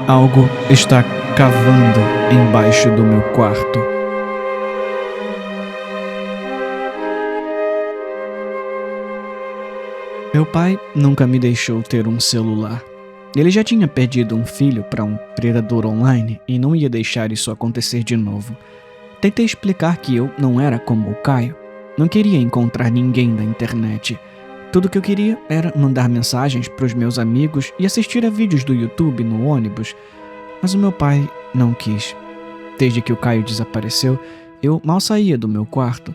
Algo está cavando embaixo do meu quarto. Meu pai nunca me deixou ter um celular. Ele já tinha perdido um filho para um predador online e não ia deixar isso acontecer de novo. Tentei explicar que eu não era como o Caio. Não queria encontrar ninguém na internet. Tudo que eu queria era mandar mensagens para os meus amigos e assistir a vídeos do YouTube no ônibus. Mas o meu pai não quis. Desde que o Caio desapareceu, eu mal saía do meu quarto.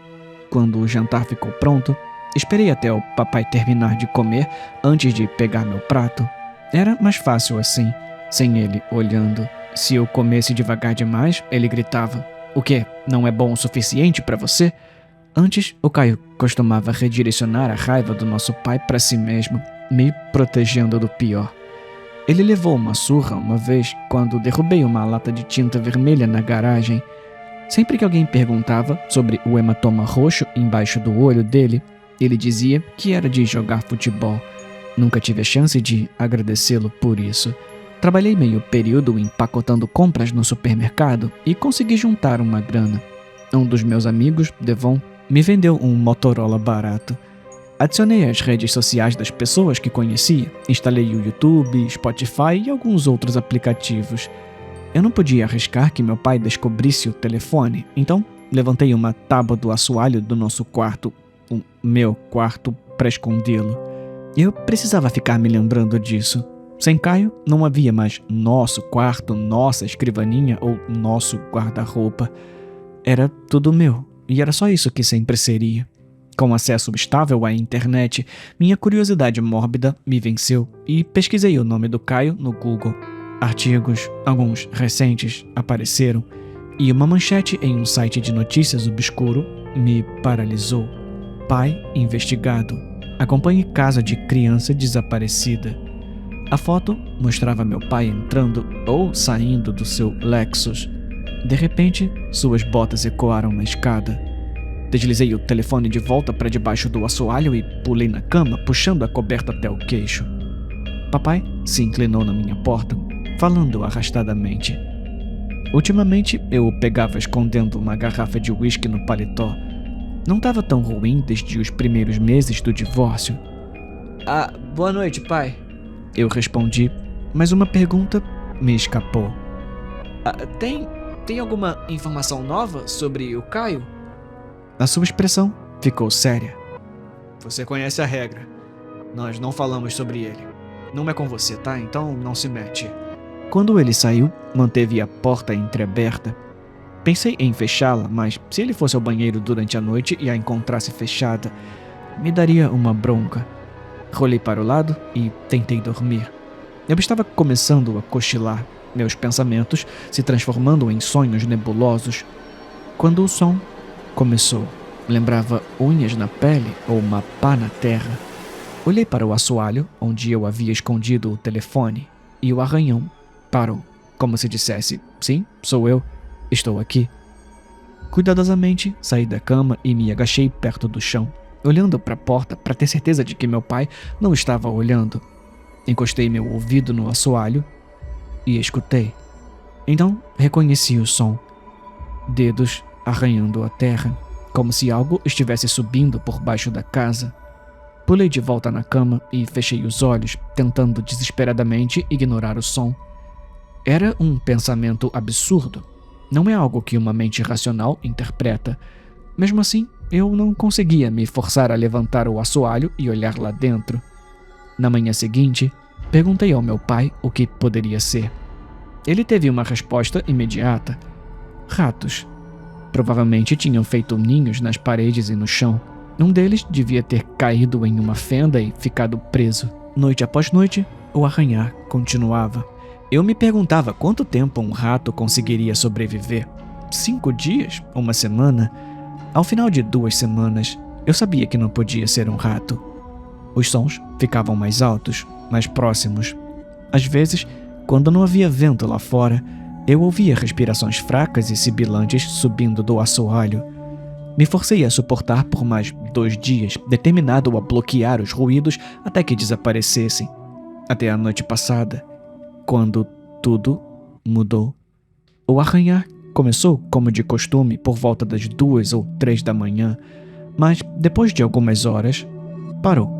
Quando o jantar ficou pronto, esperei até o papai terminar de comer antes de pegar meu prato. Era mais fácil assim, sem ele olhando. Se eu comesse devagar demais, ele gritava: "O quê? Não é bom o suficiente para você?" Antes, o Caio costumava redirecionar a raiva do nosso pai para si mesmo, me protegendo do pior. Ele levou uma surra uma vez quando derrubei uma lata de tinta vermelha na garagem. Sempre que alguém perguntava sobre o hematoma roxo embaixo do olho dele, ele dizia que era de jogar futebol. Nunca tive a chance de agradecê-lo por isso. Trabalhei meio período empacotando compras no supermercado e consegui juntar uma grana. Um dos meus amigos, Devon, me vendeu um Motorola barato. Adicionei as redes sociais das pessoas que conhecia, instalei o YouTube, Spotify e alguns outros aplicativos. Eu não podia arriscar que meu pai descobrisse o telefone, então levantei uma tábua do assoalho do nosso quarto, o meu quarto, para escondê-lo. Eu precisava ficar me lembrando disso. Sem Caio, não havia mais nosso quarto, nossa escrivaninha ou nosso guarda-roupa. Era tudo meu, e era só isso que sempre seria. Com acesso estável à internet, minha curiosidade mórbida me venceu e pesquisei o nome do Caio no Google. Artigos, alguns recentes, apareceram, e uma manchete em um site de notícias obscuro me paralisou. Pai investigado. Acompanhe casa de criança desaparecida. A foto mostrava meu pai entrando ou saindo do seu Lexus. De repente, suas botas ecoaram na escada. Deslizei o telefone de volta para debaixo do assoalho e pulei na cama, puxando a coberta até o queixo. Papai se inclinou na minha porta, falando arrastadamente. Ultimamente, eu o pegava escondendo uma garrafa de uísque no paletó. Não estava tão ruim desde os primeiros meses do divórcio. Boa noite, pai. Eu respondi, mas uma pergunta me escapou. Tem alguma informação nova sobre o Caio? A sua expressão ficou séria. Você conhece a regra. Nós não falamos sobre ele. Não é com você, tá? Então não se mete. Quando ele saiu, manteve a porta entreaberta. Pensei em fechá-la, mas se ele fosse ao banheiro durante a noite e a encontrasse fechada, me daria uma bronca. Rolei para o lado e tentei dormir. Eu estava começando a cochilar, meus pensamentos se transformando em sonhos nebulosos, quando o som começou. Lembrava unhas na pele ou uma pá na terra. Olhei para o assoalho, onde eu havia escondido o telefone, e o arranhão parou, como se dissesse: "Sim, sou eu. Estou aqui." Cuidadosamente, saí da cama e me agachei perto do chão, olhando para a porta para ter certeza de que meu pai não estava olhando. Encostei meu ouvido no assoalho e escutei. Então, reconheci o som. Dedos arranhando a terra, como se algo estivesse subindo por baixo da casa. Pulei de volta na cama e fechei os olhos, tentando desesperadamente ignorar o som. Era um pensamento absurdo. Não é algo que uma mente racional interpreta. Mesmo assim, eu não conseguia me forçar a levantar o assoalho e olhar lá dentro. Na manhã seguinte, perguntei ao meu pai o que poderia ser. Ele teve uma resposta imediata. Ratos. Provavelmente tinham feito ninhos nas paredes e no chão. Um deles devia ter caído em uma fenda e ficado preso. Noite após noite, o arranhar continuava. Eu me perguntava quanto tempo um rato conseguiria sobreviver. 5 dias? Uma semana? Ao final de 2 semanas, eu sabia que não podia ser um rato. Os sons ficavam mais altos, mais próximos. Às vezes, quando não havia vento lá fora, eu ouvia respirações fracas e sibilantes subindo do assoalho. Me forcei a suportar por mais 2 dias, determinado a bloquear os ruídos até que desaparecessem. Até a noite passada, quando tudo mudou. O arranhar começou, como de costume, por volta das 2 ou 3 da manhã, mas depois de algumas horas, parou.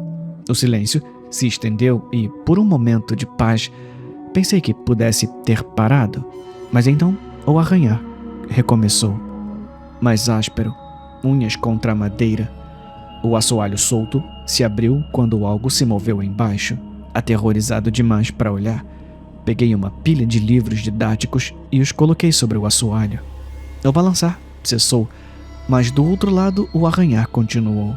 O silêncio se estendeu e, por um momento de paz, pensei que pudesse ter parado, mas então o arranhar recomeçou. Mais áspero, unhas contra a madeira. O assoalho solto se abriu quando algo se moveu embaixo. Aterrorizado demais para olhar, peguei uma pilha de livros didáticos e os coloquei sobre o assoalho. O balançar cessou, mas do outro lado o arranhar continuou.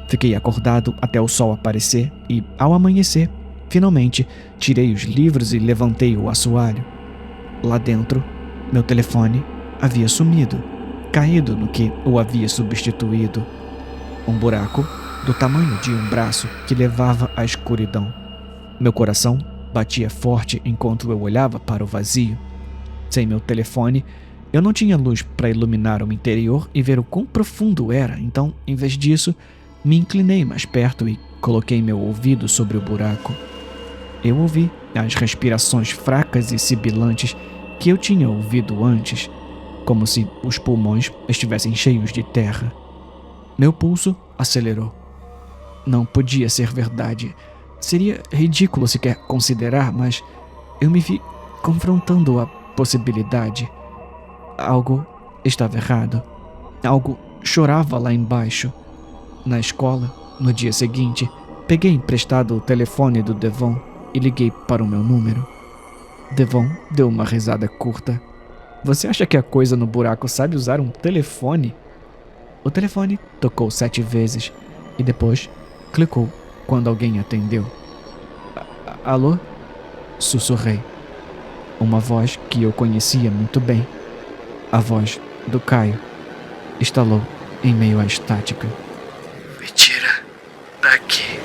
Fiquei acordado até o sol aparecer e, ao amanhecer, finalmente tirei os livros e levantei o assoalho. Lá dentro, meu telefone havia sumido, caído no que o havia substituído. Um buraco do tamanho de um braço que levava à escuridão. Meu coração batia forte enquanto eu olhava para o vazio. Sem meu telefone, eu não tinha luz para iluminar o interior e ver o quão profundo era, então, em vez disso, me inclinei mais perto e coloquei meu ouvido sobre o buraco. Eu ouvi as respirações fracas e sibilantes que eu tinha ouvido antes, como se os pulmões estivessem cheios de terra. Meu pulso acelerou. Não podia ser verdade. Seria ridículo sequer considerar, mas eu me vi confrontando a possibilidade. Algo estava errado. Algo chorava lá embaixo. Na escola, no dia seguinte, peguei emprestado o telefone do Devon e liguei para o meu número. Devon deu uma risada curta. Você acha que a coisa no buraco sabe usar um telefone? O telefone tocou 7 vezes e depois clicou quando alguém atendeu. Alô? Sussurrei. Uma voz que eu conhecia muito bem. A voz do Caio. Estalou em meio à estática. Me tira daqui.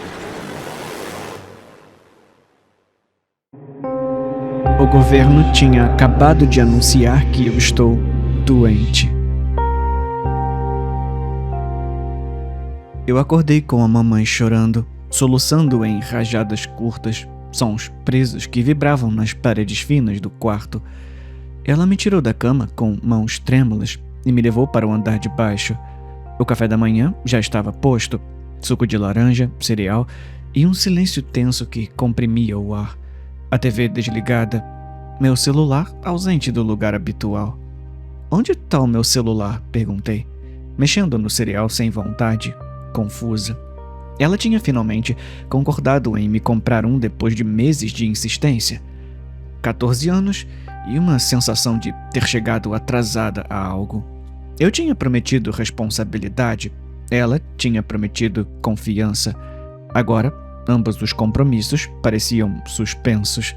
O governo tinha acabado de anunciar que eu estou doente. Eu acordei com a mamãe chorando, soluçando em rajadas curtas, sons presos que vibravam nas paredes finas do quarto. Ela me tirou da cama com mãos trêmulas e me levou para o andar de baixo. O café da manhã já estava posto, suco de laranja, cereal e um silêncio tenso que comprimia o ar. A TV desligada, meu celular ausente do lugar habitual. Onde está o meu celular? Perguntei, mexendo no cereal sem vontade, confusa. Ela tinha finalmente concordado em me comprar um depois de meses de insistência. 14 anos e uma sensação de ter chegado atrasada a algo. Eu tinha prometido responsabilidade, ela tinha prometido confiança. Agora, ambos os compromissos pareciam suspensos.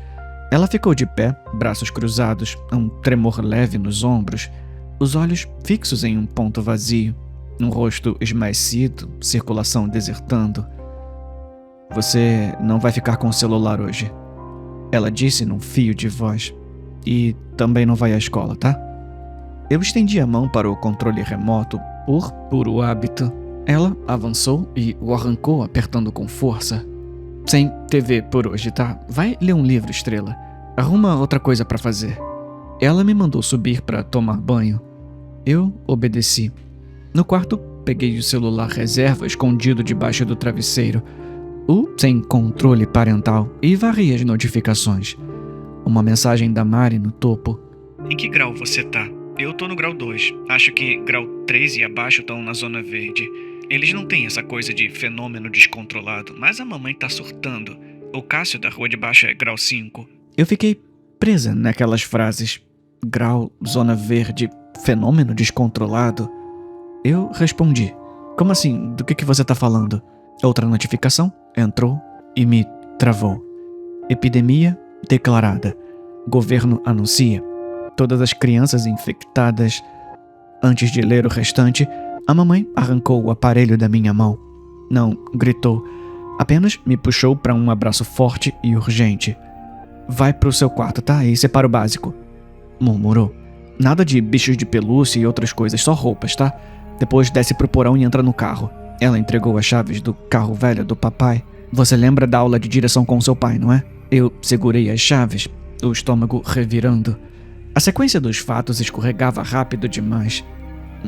Ela ficou de pé, braços cruzados, um tremor leve nos ombros, os olhos fixos em um ponto vazio, um rosto esmaecido, circulação desertando. Você não vai ficar com o celular hoje, ela disse num fio de voz. E também não vai à escola, tá? Eu estendi a mão para o controle remoto, por puro hábito. Ela avançou e o arrancou apertando com força. Sem TV por hoje, tá? Vai ler um livro, Estrela. Arruma outra coisa para fazer. Ela me mandou subir para tomar banho. Eu obedeci. No quarto, peguei o celular reserva escondido debaixo do travesseiro, sem controle parental, e varri as notificações. Uma mensagem da Mari no topo. Em que grau você tá? Eu tô no grau 2. Acho que grau 3 e abaixo estão na zona verde. Eles não têm essa coisa de fenômeno descontrolado, mas a mamãe tá surtando. O Cássio da rua de baixo é grau 5. Eu fiquei presa naquelas frases. Grau, zona verde, fenômeno descontrolado. Eu respondi. Como assim? Do que você tá falando? Outra notificação entrou e me travou. Epidemia declarada. Governo anuncia. Todas as crianças infectadas. Antes de ler o restante, a mamãe arrancou o aparelho da minha mão. Não gritou, apenas me puxou para um abraço forte e urgente. Vai pro seu quarto, tá? E separa o básico, murmurou. Nada de bichos de pelúcia e outras coisas, só roupas, tá? Depois desce pro porão e entra no carro. Ela entregou as chaves do carro velho do papai. Você lembra da aula de direção com seu pai, não é? Eu segurei as chaves. o estômago revirando. A sequência dos fatos escorregava rápido demais.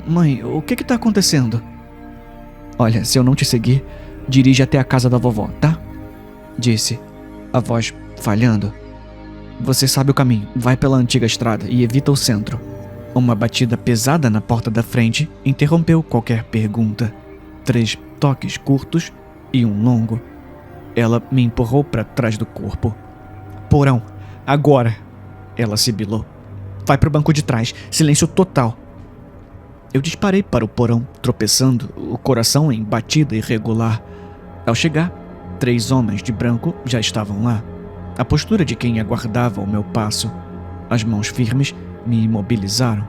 Mãe, o que tá acontecendo? Olha, se eu não te seguir, dirige até a casa da vovó, tá? Disse, a voz falhando. Você sabe o caminho, vai pela antiga estrada e evita o centro. Uma batida pesada na porta da frente interrompeu qualquer pergunta. 3 toques curtos e um longo. Ela me empurrou para trás do corpo. Porão, agora! Ela sibilou. Vai pro banco de trás, silêncio total. Eu disparei para o porão, tropeçando, o coração em batida irregular. Ao chegar, 3 homens de branco já estavam lá. A postura de quem aguardava o meu passo. As mãos firmes me imobilizaram.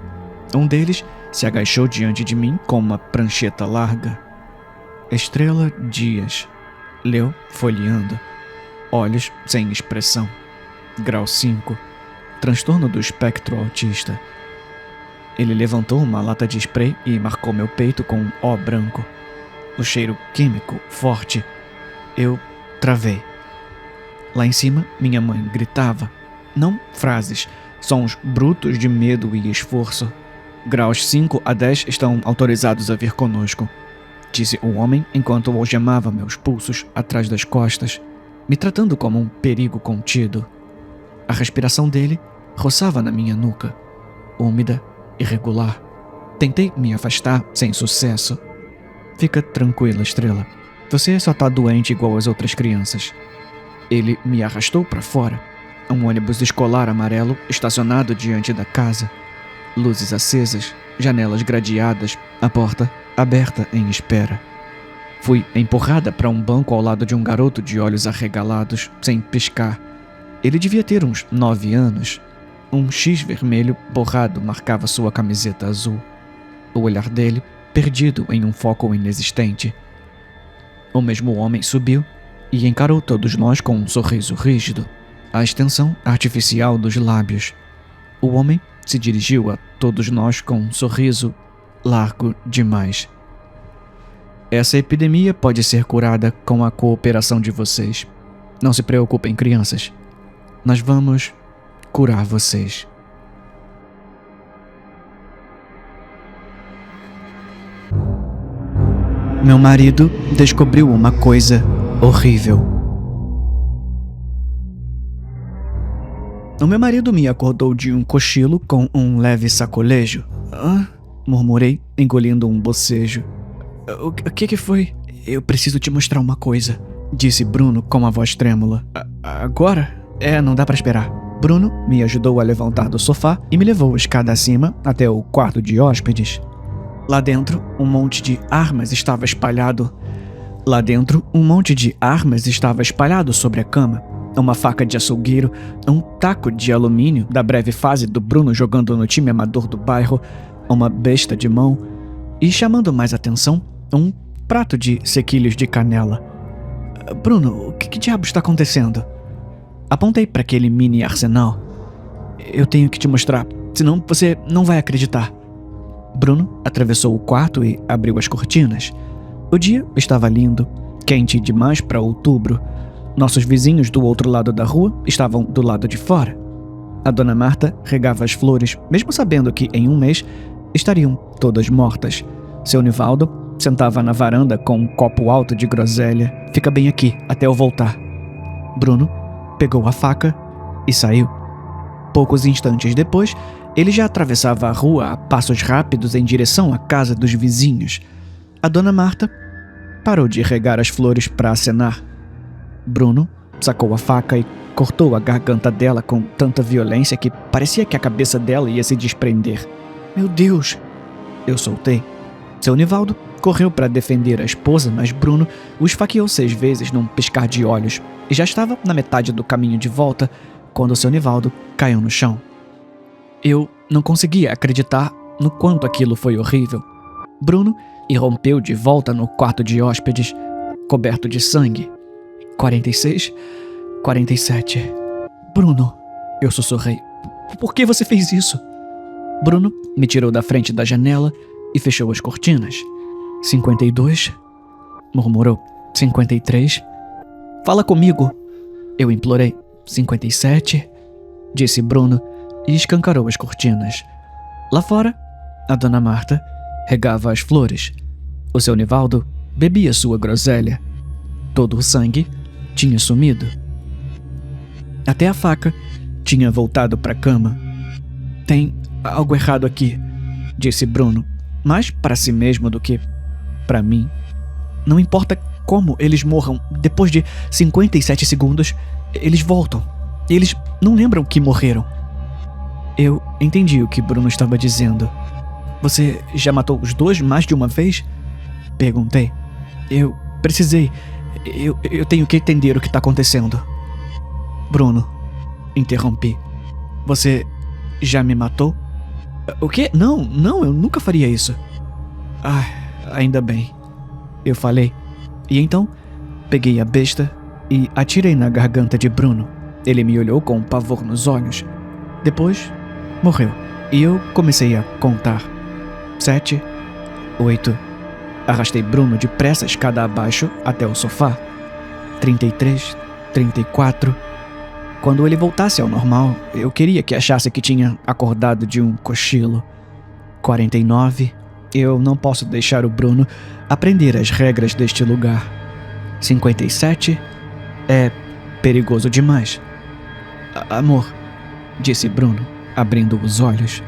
Um deles se agachou diante de mim com uma prancheta larga. Estrela Dias. Leu folheando. Olhos sem expressão. Grau 5. Transtorno do espectro autista. Ele levantou uma lata de spray e marcou meu peito com um O branco. O cheiro químico, forte. Eu travei. Lá em cima, minha mãe gritava. Não frases, sons brutos de medo e esforço. Graus 5 a 10 estão autorizados a vir conosco, disse o homem enquanto algemava meus pulsos atrás das costas, me tratando como um perigo contido. A respiração dele roçava na minha nuca, úmida, irregular. Tentei me afastar sem sucesso. Fica tranquila, Estrela. Você só tá doente igual as outras crianças. Ele me arrastou para fora. Um ônibus escolar amarelo estacionado diante da casa. Luzes acesas, janelas gradeadas, a porta aberta em espera. Fui empurrada para um banco ao lado de um garoto de olhos arregalados, sem piscar. Ele devia ter uns 9 anos. Um X vermelho borrado marcava sua camiseta azul. O olhar dele, perdido em um foco inexistente. O mesmo homem subiu e encarou todos nós com um sorriso rígido, a extensão artificial dos lábios. O homem se dirigiu a todos nós com um sorriso largo demais. Essa epidemia pode ser curada com a cooperação de vocês. Não se preocupem, crianças. Nós vamos curar vocês. Meu marido descobriu uma coisa horrível. O meu marido me acordou de um cochilo com um leve sacolejo. Murmurei, engolindo um bocejo. O que foi? Eu preciso te mostrar uma coisa, disse Bruno com a voz trêmula. Agora? Não dá pra esperar. Bruno me ajudou a levantar do sofá e me levou escada acima até o quarto de hóspedes. Lá dentro, um monte de armas estava espalhado. Sobre a cama. Uma faca de açougueiro, um taco de alumínio da breve fase do Bruno jogando no time amador do bairro, uma besta de mão e, chamando mais atenção, um prato de sequilhos de canela. Bruno, o que diabo está acontecendo? Apontei para aquele mini arsenal. Eu tenho que te mostrar, senão você não vai acreditar. Bruno atravessou o quarto e abriu as cortinas. O dia estava lindo, quente demais para outubro. Nossos vizinhos do outro lado da rua estavam do lado de fora. A dona Marta regava as flores, mesmo sabendo que em um mês estariam todas mortas. Seu Nivaldo sentava na varanda com um copo alto de groselha. Fica bem aqui, até eu voltar. Bruno pegou a faca e saiu. Poucos instantes depois, ele já atravessava a rua a passos rápidos em direção à casa dos vizinhos. A dona Marta parou de regar as flores para acenar. Bruno sacou a faca e cortou a garganta dela com tanta violência que parecia que a cabeça dela ia se desprender. Meu Deus! Eu soltei. Seu Nivaldo correu para defender a esposa, mas Bruno o esfaqueou 6 vezes num piscar de olhos e já estava na metade do caminho de volta quando seu Nivaldo caiu no chão. Eu não conseguia acreditar no quanto aquilo foi horrível. Bruno irrompeu de volta no quarto de hóspedes, coberto de sangue. 46, 47. Bruno, eu sussurrei. Por que você fez isso? Bruno me tirou da frente da janela e fechou as cortinas. 52, murmurou. 53. Fala comigo, eu implorei. 57. disse Bruno e escancarou as cortinas. Lá fora, a dona Marta regava as flores. O seu Nivaldo bebia sua groselha. Todo o sangue tinha sumido. Até a faca tinha voltado para a cama. Tem algo errado aqui, disse Bruno, mais para si mesmo do que para mim. Não importa como eles morram, depois de 57 segundos, eles voltam. Eles não lembram que morreram. Eu entendi o que Bruno estava dizendo. Você já matou os dois mais de uma vez? Perguntei. Eu precisei. Eu tenho que entender o que está acontecendo. Bruno, interrompi. Você já me matou? O quê? Não, eu nunca faria isso. Ah, ainda bem. Eu falei. E então, peguei a besta e atirei na garganta de Bruno. Ele me olhou com pavor nos olhos. Depois, morreu. E eu comecei a contar. 7, 8. Arrastei Bruno depressa escada abaixo até o sofá. 33, 34. Quando ele voltasse ao normal, eu queria que achasse que tinha acordado de um cochilo. 49. Eu não posso deixar o Bruno aprender as regras deste lugar. 57. É perigoso demais. Amor, disse Bruno, abrindo os olhos.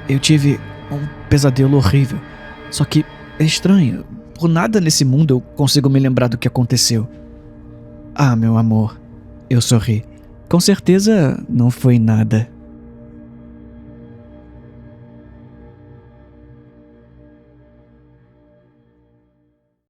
Eu tive um pesadelo horrível. Só que é estranho. Por nada nesse mundo eu consigo me lembrar do que aconteceu. Ah, meu amor. Eu sorri. Com certeza não foi nada.